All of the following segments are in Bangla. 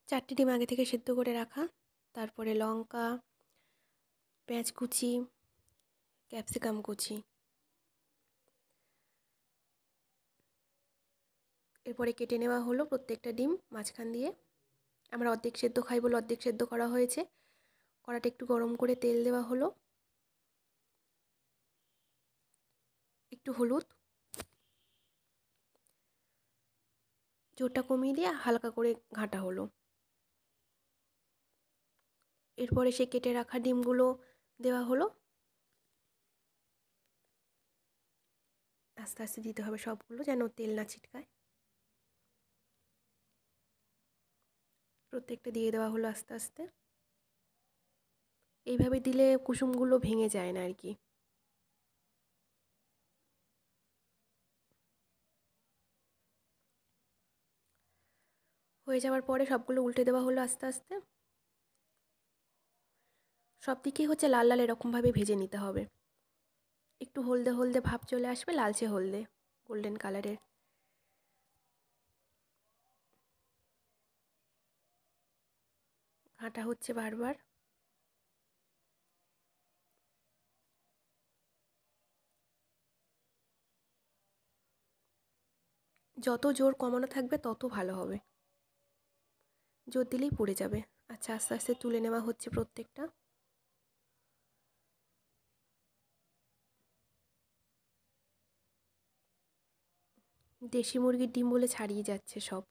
4টি ডিম আগে থেকে সেদ্ধ করে রাখা, তারপরে লঙ্কা, পেঁয়াজ কুচি, ক্যাপসিকাম কুচি, এরপরে কেটে নেওয়া হলো প্রত্যেকটা ডিম মাঝখান দিয়ে। আমরা অর্ধেক সেদ্ধ খাই বলে অর্ধেক সেদ্ধ করা হয়েছে। কড়াটা একটু গরম করে তেল দেওয়া হলো, একটু হলুদ, জোরটা কমিয়ে দিয়ে হালকা করে ঘাঁটা হলো। এরপরে সে কেটে রাখা ডিমগুলো দেওয়া হলো, আস্তে আস্তে দিতে হবে সবগুলো যেন তেল না ছিটকায়। প্রত্যেকটা দিয়ে দেওয়া হলো আস্তে আস্তে। এইভাবে দিলে কুসুমগুলো ভেঙে যায় না আর কি। হয়ে যাওয়ার পরে সবগুলো উল্টে দেওয়া হলো আস্তে আস্তে। সব দিকেই লাল লাল এরকমভাবে ভেজে নিতে হবে। একটু হলদে হলদে ভাব চলে আসবে, লালচে হলদে, গোল্ডেন কালারের। ঘাঁটা হচ্ছে বারবার। যত জোর কমানো থাকবে তত ভালো হবে, জোর দিলেই পুড়ে যাবে। আচ্ছা, আস্তে আস্তে তুলে নেওয়া হচ্ছে প্রত্যেকটা। দেশি মুরগির ডিম বলে ছাড়িয়ে যাচ্ছে সব।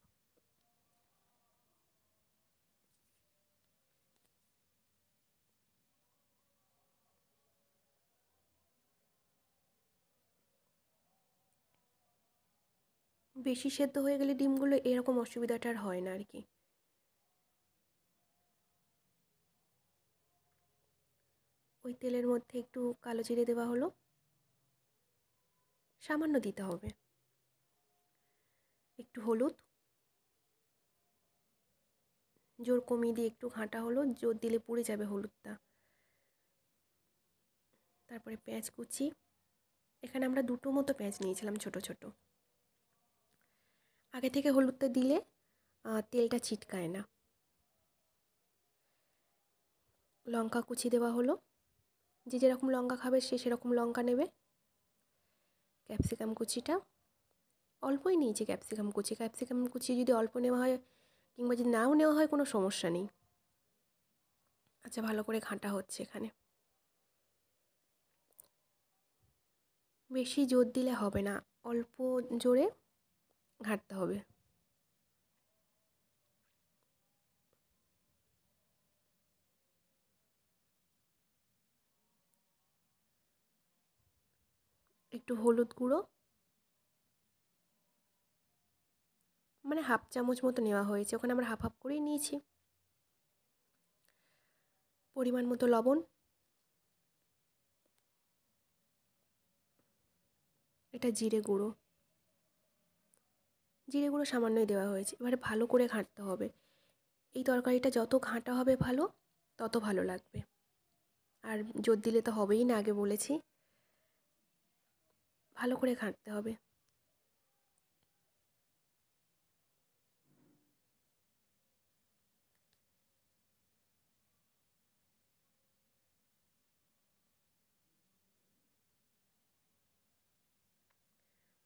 বেশি সেদ্ধ হয়ে গেলে ডিমগুলো এরকম অসুবিধাটা আর হয় না আর কি। ওই তেলের মধ্যে একটু কালো জিরে দেওয়া হলো, সামান্য দিতে হবে, একটু হলুদ, জোর কমিয়ে দিয়ে একটু ঘাঁটা হলো, জোর দিলে পুড়ে যাবে হলুদটা। তারপরে পেঁয়াজ কুচি, এখানে আমরা দুটো মতো পেঁয়াজ নিয়েছিলাম ছোট ছোট। আগে থেকে হলুদটা দিলে তেলটা ছিটকায় না। লঙ্কা কুচি দেওয়া হলো, যে যেরকম লঙ্কা খাবে সে সেরকম লঙ্কা নেবে। ক্যাপসিকাম কুচিটা অল্পই নিয়েছি, ক্যাপসিকাম কুচি যদি অল্প নেওয়া হয় কিংবা যদি নাও নেওয়া হয় কোনো সমস্যা নেই। আচ্ছা, ভালো করে ঘাঁটা হচ্ছে এখানে। বেশি জোর দিলে হবে না, অল্প জোরে ঘাঁটতে হবে। একটু হলুদ গুঁড়ো, মানে হাফ চামচ মতো নেওয়া হয়েছে, ওখানে আমরা হাফ হাফ করেই নিয়েছি। পরিমাণ মতো লবণ, এটা জিরে গুঁড়ো, জিরে গুঁড়ো সামান্যই দেওয়া হয়েছে। এবারে ভালো করে ঘাঁটতে হবে। এই তরকারিটা যত ঘাঁটা হবে ভালো, তত ভালো লাগবে। আর জোর দিলে তো হবেই না, আগে বলেছি। ভালো করে ঘাঁটতে হবে।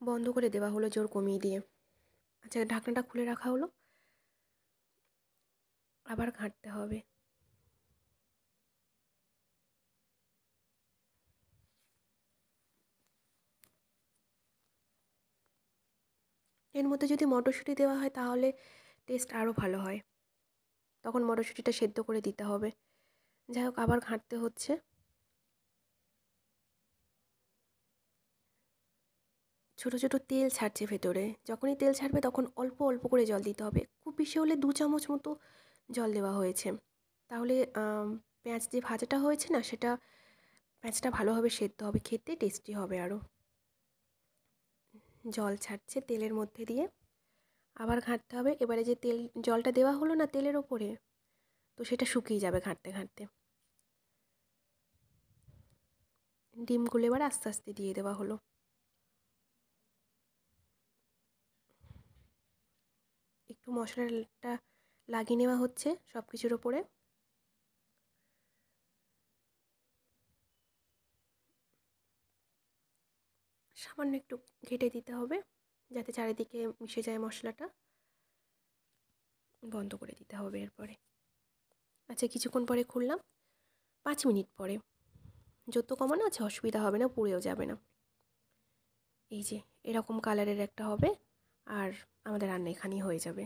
বন্ধ করে দেওয়া হলো জোর কমিয়ে দিয়ে। আচ্ছা, ঢাকনাটা খুলে রাখা হলো, আবার ঘাঁটতে হবে। এর মধ্যে যদি মটরশুঁটি দেওয়া হয় তাহলে টেস্ট আরও ভালো হয়, তখন মটরশুঁটিটা সেদ্ধ করে দিতে হবে। যাই হোক, আবার ঘাঁটতে হচ্ছে। ছোট ছোট তেল ছাড়ছে ভেতরে, যখনই তেল ছাড়বে তখন অল্প অল্প করে জল দিতে হবে। খুব বেশি হলে 2 চামচ মতো জল দেওয়া হয়েছে, তাহলে পেঁয়াজ যে ভাজাটা হয়েছে না সেটা, পেঁয়াজটা ভালোভাবে সেদ্ধ হবে, খেতে টেস্টি হবে আরও। জল ছাড়ছে তেলের মধ্যে দিয়ে, আবার ঘাঁটতে হবে। এবারে যে জলটা দেওয়া হলো না তেলের ওপরে, তো সেটা শুকিয়ে যাবে ঘাঁটতে ঘাঁটতে। ডিমগুলো এবার আস্তে আস্তে দিয়ে দেওয়া হলো। একটু মশলাটা লাগিয়ে নেওয়া হচ্ছে সব কিছুর ওপরে। সামান্য একটু ঘেটে দিতে হবে যাতে চারিদিকে মিশে যায় মশলাটা। বন্ধ করে দিতে হবে এরপরে। আচ্ছা, কিছুক্ষণ পরে খুললাম, 5 মিনিট পরে। যত কমানো আছে, অসুবিধা হবে না, পুড়েও যাবে না। এই যে এরকম কালারের একটা হবে, আর আমাদের রান্না এখানেই হয়ে যাবে।